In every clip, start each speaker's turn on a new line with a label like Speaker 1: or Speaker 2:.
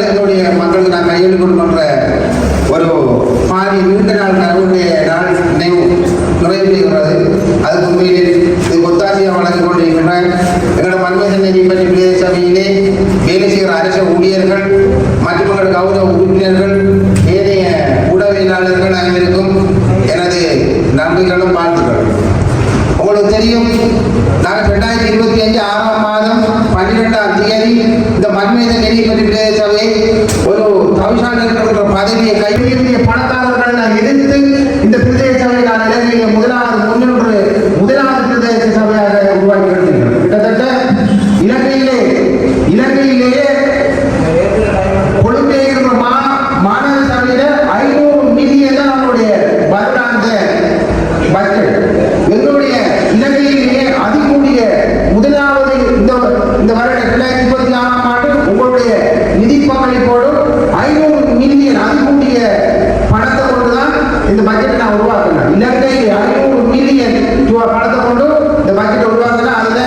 Speaker 1: எங்களுடைய மக்களுக்கு நாங்கள் கையெழுத்து கொடுக்கின்ற ஒரு பாதி நீண்ட நாள் கனவுடைய நாள் நினைவு நிறைவேறுகிறது. அதுக்கு உண்மையிலே இது ஒத்தாசையாக வழங்கிக் கொண்டிருக்கின்ற எங்களோட மண்மேச நெறி பற்றி பிரதேச சபையிலே வேலை செய்கிற அரசு ஊழியர்கள் மற்றும் எங்களோட கௌரவ உறுப்பினர்கள் ஏனைய ஊடகவியலாளர்கள் அனைவருக்கும் எனது நன்றிகளும் வாழ்த்துக்கள். உங்களுக்கு தெரியும், நாங்கள் 2025 6ஆம் மாதம் 12ஆம் தேதி இந்த மண்மேத நெறி பற்றி பிரதேச சபை ஒரு தவிசாளர் என்ற பதவியை கைவிரிய பணக்காரர்களை நான் எதிர்த்து இந்த பிரதேச சபை நான் இலங்கையில முதலாவது பிரதேச சபையாக உருவாக்கி வருகிறேன். கிட்டத்தட்ட இலங்கையிலேயே கொழும்பே இருக்கிற மாநகர சபையில 500 மில்லியன் தான் நம்மளுடைய வருடாந்த பட்ஜெட். எங்களுடைய இலங்கையிலேயே அதிகூடிய முதலாவது இந்த வருட 2024ஆம் ஆண்டு உங்களுடைய நிதி பங்களிப்போடு 500 மில்லியன் அதிகூடிய பணத்தை கொண்டுதான் இந்த பட்ஜெட்டை நான் உருவாக்குறேன். இலங்கை 500 மில்லியன் பணத்தை கொண்டு இந்த பட்ஜெட்டை உருவாக்குறேன். அதுல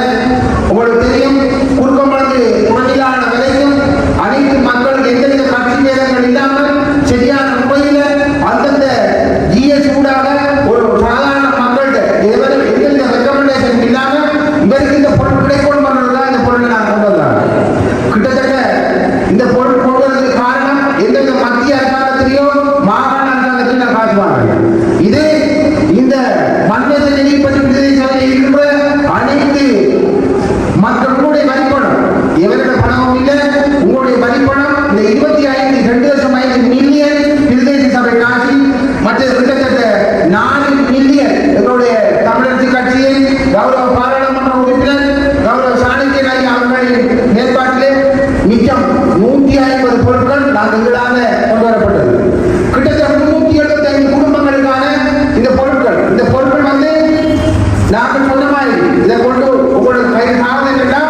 Speaker 1: உங்களுக்கு தெரியும், குறுக்கம்பளத்து குறைநிலான விலைக்கும் அனைத்து மக்களுக்கு எந்தவித கட்சி பேதங்கள் இல்லாமல் சரியான முறையில் அந்தந்த ஜிஎஸ் ஊடாக ஒரு சாதாரண மக்கள்கிட்ட எந்தவித ரெக்கமெண்டேஷன் இல்லாமல் இவருக்கு இந்த பொருள் கிடைக்கணும் பண்ணுறதுதான் இந்த பொருளை நான் கொண்டு வந்தாங்க. கிட்டத்தட்ட இந்த பொருள் கொண்டு வந்ததுக்கு காரணம் எந்தவித மத்திய அரசாங்கத்திலேயோ மாகாண அரசாங்கத்திலேயோ நான் காசு வாங்குறேன். இது இந்த மண்மேச நெறி பற்றி பிரதேச சபையில் இருக்கிற அனைத்து மக்களுடைய வரிப்பணம், எவரோட பணமும் இல்லை, உங்களுடைய வரிப்பணம் இந்த 2.5 மில்லியன் பிரதேச சபை காசி மற்ற கிட்டத்தட்ட 4 மில்லியன் எங்களுடைய தமிழரசு கட்சியின் கௌரவ பாராளுமன்ற உறுப்பினர் கௌரவ சாணக்கிய நாயகி அவர்களின் மேற்பாட்டிலே மிச்சம் 150 பொருட்கள் நாங்கள் எங்களாக கொண்டு வரப்பட்டது. கிட்டத்தட்ட 375 குடும்பங்களுக்கான இந்த பொருட்கள் வந்து நாங்கள் சொன்ன மாதிரி இதை கொண்டு உங்களுக்கு கைது ஆகுதுன்னா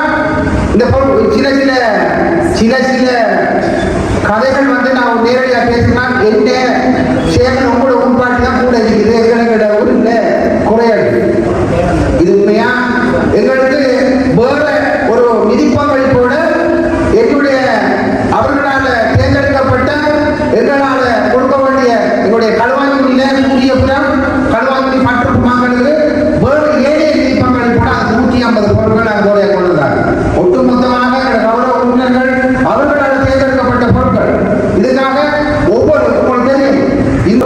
Speaker 1: இந்த பொருள் சில கதைகள் வந்து நான் நேரடியாக பேசினா என்ன சேகன் உங்களோட உண்பாட்டு தான் கூட இருக்குது. எங்களை ஒரு இல்லை குறையாது. இது உண்மையா? எங்களுக்கு வேற ஒரு நிதிப்பங்களிப்போட என்னுடைய அவர்களால் தேர்ந்தெடுக்கப்பட்ட எங்களால் கொடுக்க வேண்டிய எங்களுடைய களுவாஞ்சி சூரியபுரம் களுவாஞ்சி மற்றும் மக்களுக்கு வேறு ஏழை நிதிப்பங்களிப்போட அது 150 பொருட்கள் அதோடைய கொண்டு வந்தாங்க. ஒட்டுமொத்தமாக கௌரவ உறுப்பினர்கள் அவர்களால் தேர்ந்தெடுக்கப்பட்ட பொருட்கள். இதுக்காக ஒவ்வொரு தெரியும் இந்த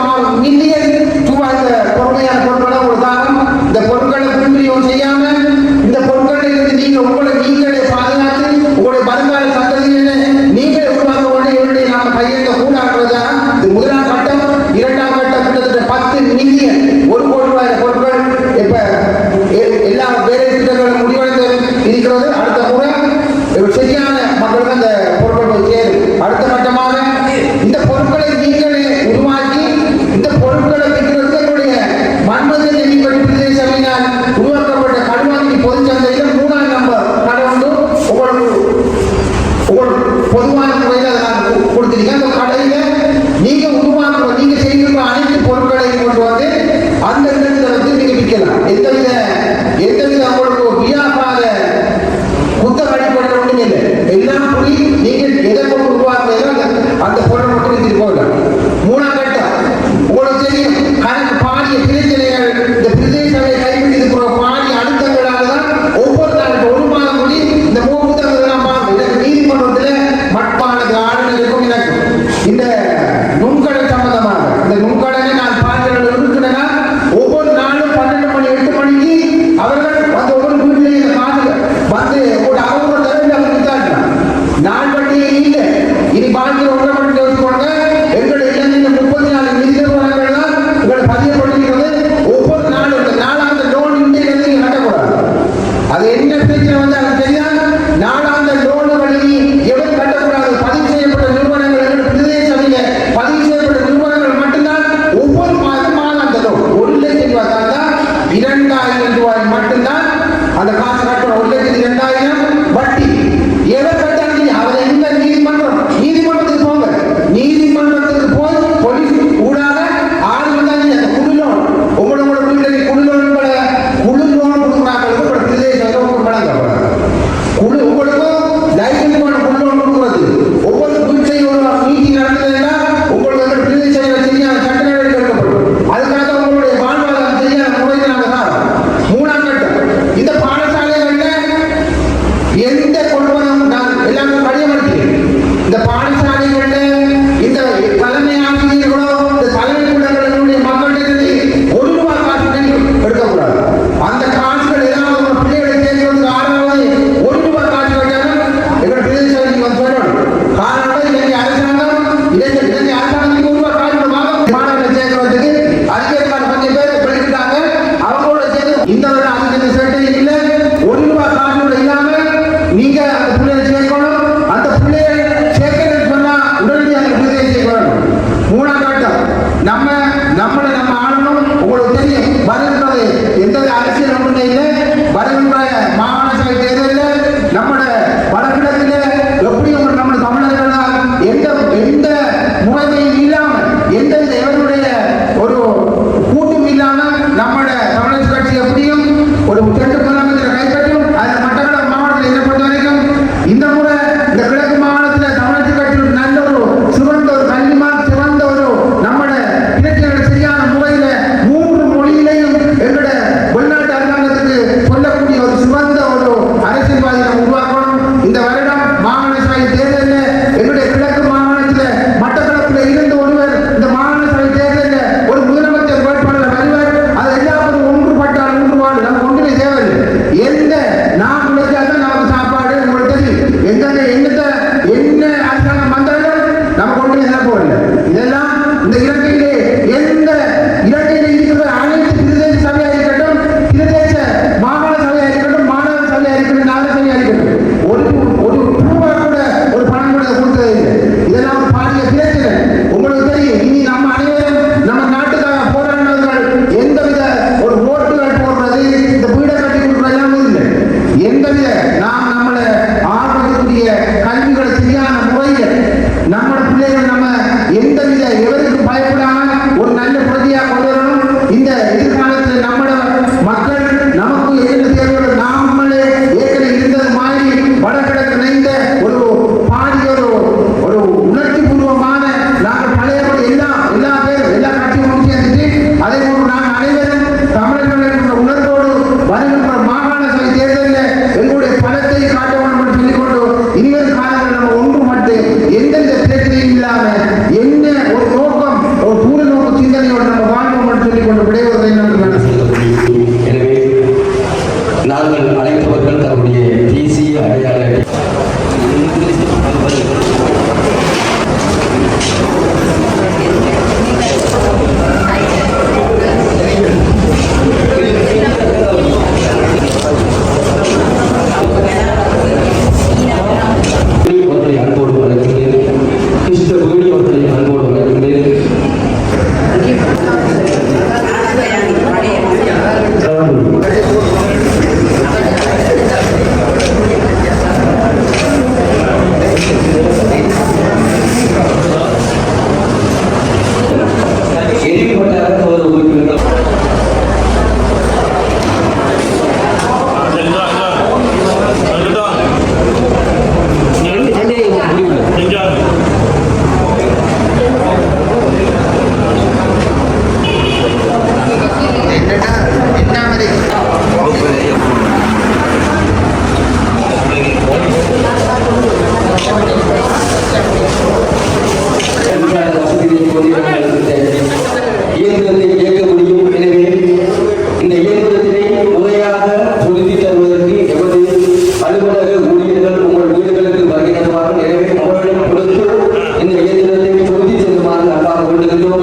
Speaker 1: 1 மில்லியன் ரூபாய் பொறுமையான பொருட்களை ஒரு தாரம் இந்த பொருட்களை விரும்பியும் செய்யாம இந்த பொருட்களில் இருந்து நீங்களே பாதுகாத்து உங்களுடைய வருங்கால சந்ததியினை நீங்களே உருவாக்க வேண்டிய நாம கையெழுத்த கூடாக்குறதுதான் இது முதலாம் கட்டம். 2ஆம் கட்டம் கிட்டத்தட்ட 10 மில்லியன் 1 கோடி ரூபாய் பொருட்கள் இப்ப எல்லா வேலை திட்டங்களும் முடிவடைந்து இருக்கிறது. அடுத்த முறை சரியான மக்களுக்கு அந்த பொருட்கள் போய் சேரும். அடுத்த கட்டமாக இந்த பொருட்களை நீங்களே உருவாக்கி இந்த பொருட்களை விற்கிறது என்னுடைய மண்மேச நெறி பற்றி பிரதேச சபையினால் உருவாக்கப்பட்ட களுவாஞ்சி பொது சந்தையில் 3ஆம் நம்பர் கடை வந்து உங்களுக்கு பொதுவான முறையில் அதை நான் கொடுத்துருக்கேன். அந்த கடையில நீங்க உருவாக்குற நீங்க செய்திருக்கிற அனைத்து பொருட்களையும் கொண்டு வந்து அந்த இடத்துல வந்து நீங்க விற்கலாம். எந்தவித உங்களுக்கு வியாபார குத்த வழிபடுற ஒன்றும் இல்லை. எல்லாம் புரி நீங்கள் எதை கொண்டு உருவாக்குறீங்களோ அந்த பொருளை மட்டும் விற்றுட்டு போகலாம். 3ஆம் கட்டம் உங்களுக்கு தெரியும், கணக்கு பாடிய பிரச்சனைகள் இந்த பிரதேச சபையை கைவிட்டு இருக்கிற பாடிய அழுத்தங்களால தான் ஒவ்வொரு நாளுக்கு 1 மாதம் கூடி இந்த 3 புத்தகங்கள் நான் பார்க்கிறேன். நீதிமன்றத்தில் மட்பானது ஆளுநருக்கும் எனக்கு இந்த நுண்கடன் சம்பந்தமாக இந்த நுண்கடனை நான் பார்க்கிறது இருக்குன்னா ஒவ்வொரு நாளும் 12 மணி 8 மணிக்கு அவர்கள் வந்து ஒவ்வொரு வீட்டிலேயே இந்த காசுகள் வந்து ஒரு அவங்க தவிர அவருக்கு தான் நாள் பட்டியே இல்லை. இனி பாக்கி 1 மணி யோசிப்பாங்க. எங்களுடைய இலங்கையில் 34 நிதி நிறுவனங்கள் தான் உங்களை பதிவு பண்ணிக்கிறது. ஒவ்வொரு நாளும் இந்த 4ஆம் லோன் இந்தியிலிருந்து நீங்க கட்டக்கூடாது. அது என்ன பிரச்சனை வந்து அது தெரியாது. 4ஆம் லோனுகளில் எவர் கட்டக்கூடாது? பதிவு செய்யப்பட்ட நிறுவனங்கள் பிரதேச சபையில பதிவு செய்யப்பட்ட நிறுவனங்கள் மட்டும்தான் ஒவ்வொரு மாதம் அந்த லோன் 1 லட்சம் ரூபாய் தான் 2000 ரூபாய் மட்டும்தான் அந்த காசு கட்டணும். 1,02,000 வட்டி எவர் கட்டாங்க அவரை இந்த நீதிமன்றத்துக்கு போங்க. பணிகளில் இந்த தலைமை ஆசிரியர்களோ இந்த தலைமை கூடங்களுடைய மக்களிடையே ஒரு ரூபாய் காசு எடுக்கக்கூடாது. அந்த காசுகள் ஏதாவது உங்க பிள்ளைகளை சேர்க்கிறதுக்கு ஆறாவது ஒரு ரூபாய் காசு வைக்காம எங்களோட பிரதேசம் வந்து சொல்லணும். காரணம் இலங்கை அரசாங்கம் இலங்கை அரசாங்கத்துக்கு ஒரு ரூபாய் காசு மாணவர்களை சேர்க்கிறதுக்கு அதுக்கேற்ற கொஞ்சம் பேர் படிக்கிறாங்க. அவங்களோட சேர்த்து இந்த அதுக்கு சட்டம் இல்லை. ஒரு ரூபாய் காசு இல்லாம நீங்க அந்த பிள்ளைகளை சேர்க்கணும். அந்த பிள்ளையை சேர்க்கணும்னு சொன்னா உடனடியாக அந்த பிள்ளையை சேர்க்கணும். மூணாம் கட்டம் நம்மளை நம்ம ஆளணும். உங்களுக்கு தெரியும் வருகின்றது எந்த அரசியல் ஒன்றுமே இல்லை. வருகின்ற மாகாண சபை தேர்தலில் நம்மளோட வடகிழக்கில் எப்படியும் நம்ம தமிழர்களால் எந்த முறைமையும் இல்லாமல் எந்தவித எவருடைய ஒரு கூட்டும் இல்லாமல் நம்மளோட தமிழர் கட்சி எப்படியும் ஒரு சென்று முதலமைச்சரை கைப்பற்றும். அதில் மட்டக்களப்பு மாவட்டத்தில் என்ன பொறுத்த வரைக்கும் இந்த முறை இந்த கிழக்கு மாகாணத்தில் தமிழர் கட்சியில் நல்ல ஒரு சிறந்த ஒரு கல்விமான் சிறந்த ஒரு நம்மளோட இலக்கியங்களை சரியான முறையில் 3 மொழியிலையும் எங்களோட வெளிநாட்டு அரசாங்கத்துக்கு சொல்லக்கூடிய ஒரு சிறந்த ஒரு அரசியல்வாதியை நம்ம உருவாக்கணும். இந்த வருடம் மாகாண சபை தேர்தலில் எங்களுடைய கிழக்கு மாகாணத்தில் மட்டக்களப்பில் இருந்து ஒருவர் இந்த மாகாண சபை தேர்தலில் ஒரு முதலமைச்சர் வேட்பாளர் வருவார். அது எல்லாரும் ஒன்றுபட்டால் ஒன்றுபாடு நம்ம ஒன்றுமே தேவையில்லை. எந்த நான் உழைச்சாதான் நமக்கு சாப்பாடு உங்களுக்கு தெரியும். என்ன அரசாங்கம் வந்தாலும் நமக்கு ஒன்றுமே போகல. இதெல்லாம் இந்த இலங்கையிலே எந்த இலங்கையில இருக்கிற அனைத்து பிரதேச சபையாக இருக்கட்டும், பிரதேச மாகாண சபையாக இருக்கட்டும், மாநகர சபையாக இருக்கட்டும், நகர சபையாக இருக்கட்டும், ஒரு ரூபா கூட ஒரு பணம் கூட கொடுத்தது இல்லை. இதெல்லாம் ஒரு பாரிய பிரச்சனை. உங்களுக்கு தெரியும். இனி நம்ம அனைவரும் நம்ம நாட்டுக்காக போராடினவர்கள் எந்தவித ஒரு ஓட்டுகள் போடுறது இந்த வீடை கட்டி கொடுக்குறதெல்லாம் இல்லை. எந்தவித நாம் நம்மளை ஆர்வக்கூடிய கல்விகளை சரியான முறையில் நம்ம பிள்ளைகள் நம்ம எந்தவித எவருக்கும் பயப்படாம ஒரு நல்ல பிரதியாக கொண்டு வரணும். இந்த எதிர்காலத்தில் நம்மளோட மக்கள் நமக்கு எந்த தேவைகள் நாமளே ஏற்கனவே இருந்தது மாதிரி வடகிழக்கு இணைந்த ஒரு பாடி ஒரு உணர்ச்சி பூர்வமான நாங்கள் பழையபடி எல்லா பேரும் எல்லா கட்சியும் ஒன்று சேர்ந்துட்டு அதே போன்று நாங்கள் அனைவரும் தமிழர்கள் என்ற உணர்வோடு வருகின்ற மாகாண சபை தேர்தலில் எங்களுடைய பலத்தை காட்ட வேண்டும் என்று சொல்லிக்கொண்டு இனிவரும் காலங்களில் நம்ம ஒன்றுபட்டு எந்தெந்த பிரச்சனையும் இல்லாம என்ன ஒரு நோக்கம் ஒரு பூர நோக்க சிந்தனையோடு நம்ம வாழ்வோம் என்று சொல்லிக்கொண்டு விடைபெறுவதை
Speaker 2: எனவே நாங்கள் அழைத்தவர்கள் தன்னுடைய தேசிய அடையாள அன்போடு வழங்குகிறேன். கிருஷ்ண வேணி அவர்களை அன்போடு வழங்குகிறேன். இயந்திரத்தை இயக்க முடியும். எனவே இந்த இயந்திரத்தினை முறையாக பொருத்தி தருவதற்கு எமது அலுவலக ஊழியர்கள் உங்கள் வீடுகளுக்கு வருகை தருவார்கள். எனவே அவர்களிடம் கொடுத்து இந்த இயந்திரத்தை பொருத்தி செல்லுமாறு அன்பாக வேண்டுகின்றோம்.